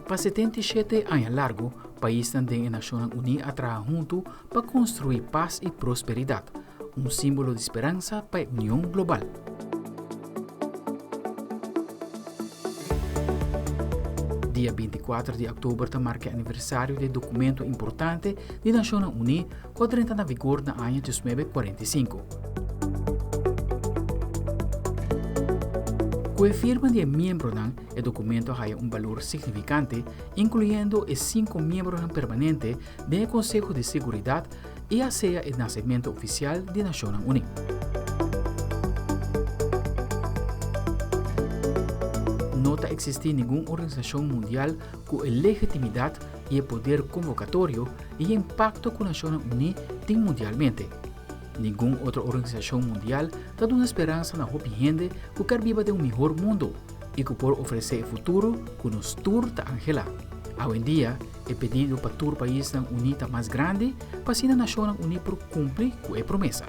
Para 77 anos largo, paisnan da Nacionnan Uni atraem junto para construir paz e prosperidade, símbolo de esperança para a união global. Dia 24 de outubro marca aniversario do documento importante da Nacionnan Uni, que entra na vigor no ano 1945. Com a firma de membros, o documento tem valor significante, incluindo os 5 membros permanentes do Conselho de Seguridade e a seja o nascimento oficial da Nacionnan Uni. Nota existir nenhuma organização mundial com a legitimidade e o poder convocatório e impacto que a Nacionnan Uni tem mundialmente. Nenhuma outra organização mundial dá uma esperança na gente que quer viver de melhor mundo e que pode oferecer o futuro que nos tur ta angela. Hoje em dia, o pedido para tur país na Uni está mais grande para que a Nacionnan Uni cumprir com a promessa.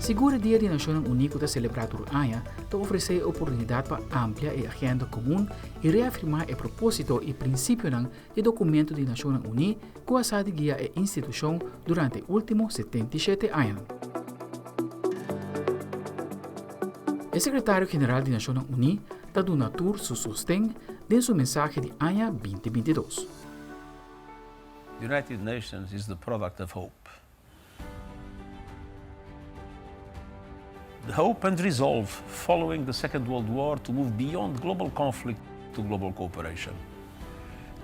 Seguro Dia di Nacionnan Uni que está celebrado por ano, está oferecer oportunidade para ampliar a agenda comum e reafirmar o propósito e princípio do documento da Nacionnan Uni que ha guia a instituição durante os últimos 77 anos. O secretário-geral da Nacionnan Uni está dando tour seu sustento em sua mensagem de ano 2022. The United Nations is the product of hope. The hope and resolve following the Second World War to move beyond global conflict to global cooperation.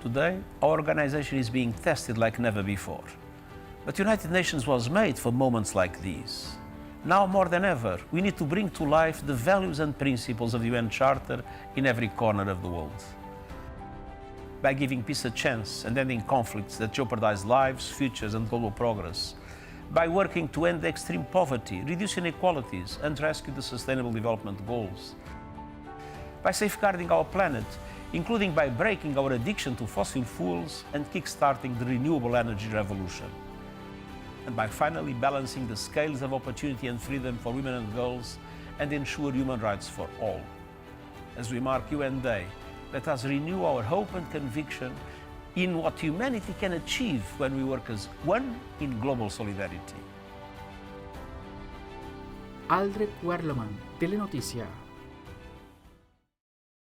Today, our organization is being tested like never before. But the United Nations was made for moments like these. Now more than ever, we need to bring to life the values and principles of the UN Charter in every corner of the world. By giving peace a chance and ending conflicts that jeopardize lives, futures and global progress, by working to end extreme poverty, reduce inequalities and rescue the Sustainable Development Goals, by safeguarding our planet, including by breaking our addiction to fossil fuels and kick-starting the renewable energy revolution, and by finally balancing the scales of opportunity and freedom for women and girls and ensure human rights for all. As we mark UN Day, let us renew our hope and conviction in what humanity can achieve when we work as one in global solidarity. Aldric Werleman, Telenoticia.